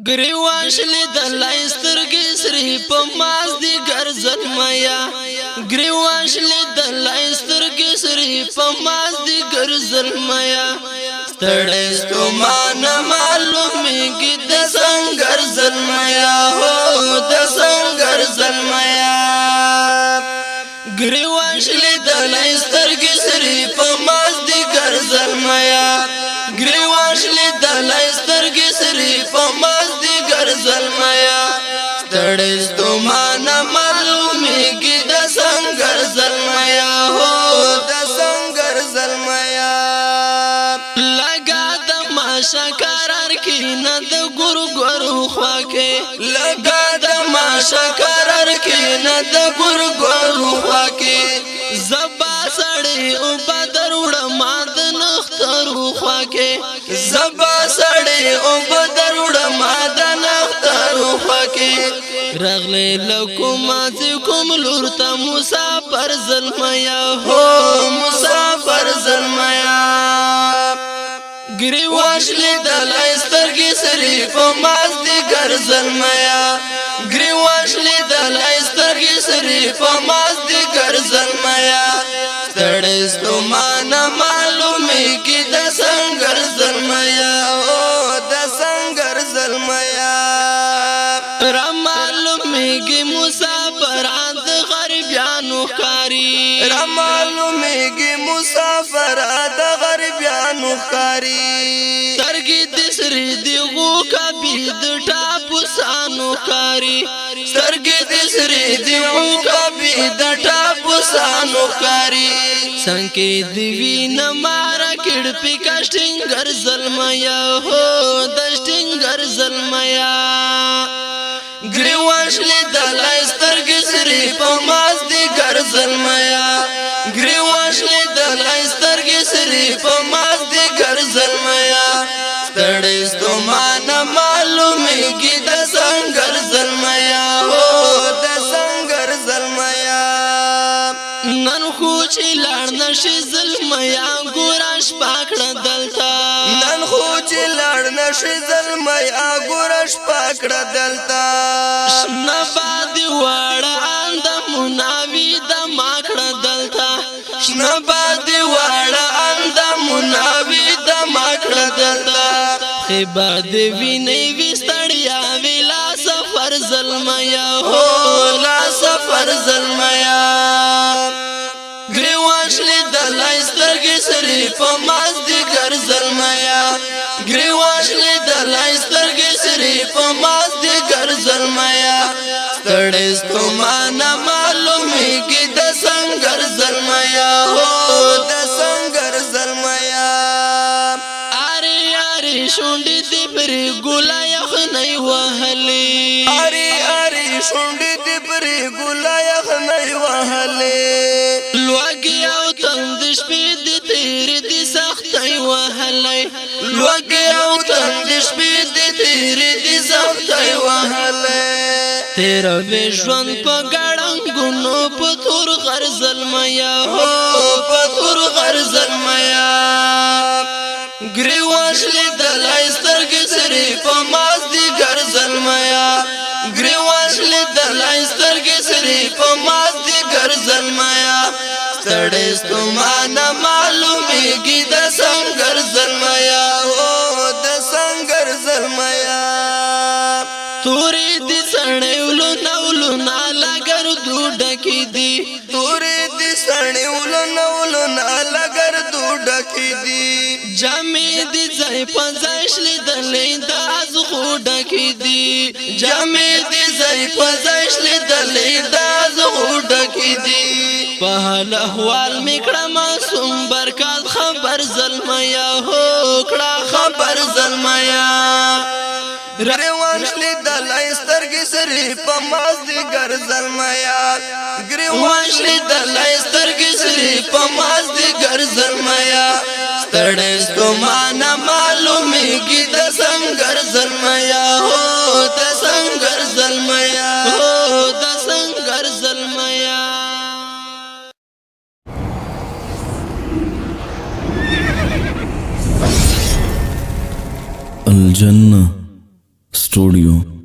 گریوانش لیدلای سترگی سری پا مازدی گرزد میا گریوانش لیدلای سترگی سری پا مازدی گرزد میا ستړیستو مانا معلومیږي د سنگر زلمیا هو د سنگر زلمیا گریوانش لیدلای سترگی سری پا مازدی گرزد میا گریوانش لیدلای سترگی سری پا مازدی گرزد میا ستړیستو مانا معلومیږي د سنگر زلمیا هو د سنگر زلمیا شکرار کی نه د ګورګورو خواکه لگا د ما شکرار کی نه د ګورګورو خواکه زبا سړی او بدر وړ ما د نخترو خواکه زبا سړی او بدر وړ ما د نخترو خواکه رغله لکم ازکم لورتا مسافر زلمیا هو مسافر زلمیا گریوانش لیدلای سترگی سری پا مازدی گرزل میا گریوانش لیدلای سترگی سری پا مازدی گرزل میا ستړیستو مانا معلومیږي د سنگر زلمیا او د سنگر زلمیا را معلومیږي مسافران د غریبانو ښکاری را معلومیږي مسافران د غریبانو ښکاری سترګې د سری دی غو کبي د ټاپو سانو ښکاری سترګې د سری دی غو کبي د ټاپو سانو ښکاری څنګه دی وینه مارا کډ پکاشټینګر زلمیا هو د شټینګر زلمیا گریوانش لیدلای سترګې سری په مازدی ګرځل میا گریوانش لیدلای سترګې سری په مازدی ګرځل میا ستړیستو مانا معلومیږي د سنگر زلمیا هو د سنگر زلمیا نن خو چې لاړ نشي زلمیا ګورش پاکړه دلتا نن خو چې لاړ نشي زلمیا ګورش پاکړه دلتا شنه بادي واړه اند مناوي د ماکړه دلتا شنه بادي واړه اند مناوي د ماکړه دلتا خبا دې ویني وستړیا ویلا سفر زلمیا هو لا سفر زلمیا گریوانش لیدلای سترګې سری په مازدی ګرځل میا گریوانش لیدلای سترګې سری په مازدی ګرځل میا ستړیستو مانا معلومیږي د سنگر زلمیا هو د سنگر زلمیا اری اری شونډې دې پرې ګولا یخنۍ وهلې اری اری شونډې دې پرې ګولا یخنۍ وهلې لوګي او تند شپې دې تیرې دې سختۍ وهلې لوګي او تند شپې دې تیرې دې سختۍ وهلې تیرا وې ژوند په ګړنګونو په تور غرزل میا هو په تور غرزل میا گریوانش لیدلای سترګې سری په مازدی ګرځل میا گریوانش لیدلای سترګې سری په مازدی ګرځل میا ستړیستو مانا معلومیږي د سنگر زلمیا او د سنگر زلمیا تورې دې سړېولو نولو نالګر دوډکی دي تورې دې سړېولو نولو نالګر دوډکی دي جامې دې ځای په ځای شلیدلې د ازغو ډکی دي جامې دې ځای په ځای شلیدلې د ازغو ډکی دي په حال احوال میکړه معصوم برکات خبر زلمیا هو کړه خبر زلمیا گریوانش لیدلای سترګې سری په مازدی ګرځل میا گریوانش لیدلای سترګې سری په مازدی ګرځل میا ستړیستو مانا معلومیږي د سنگر زلمیا هو د سنگر زلمیا هو د سنگر زلمیا الجنة स्टूडियो।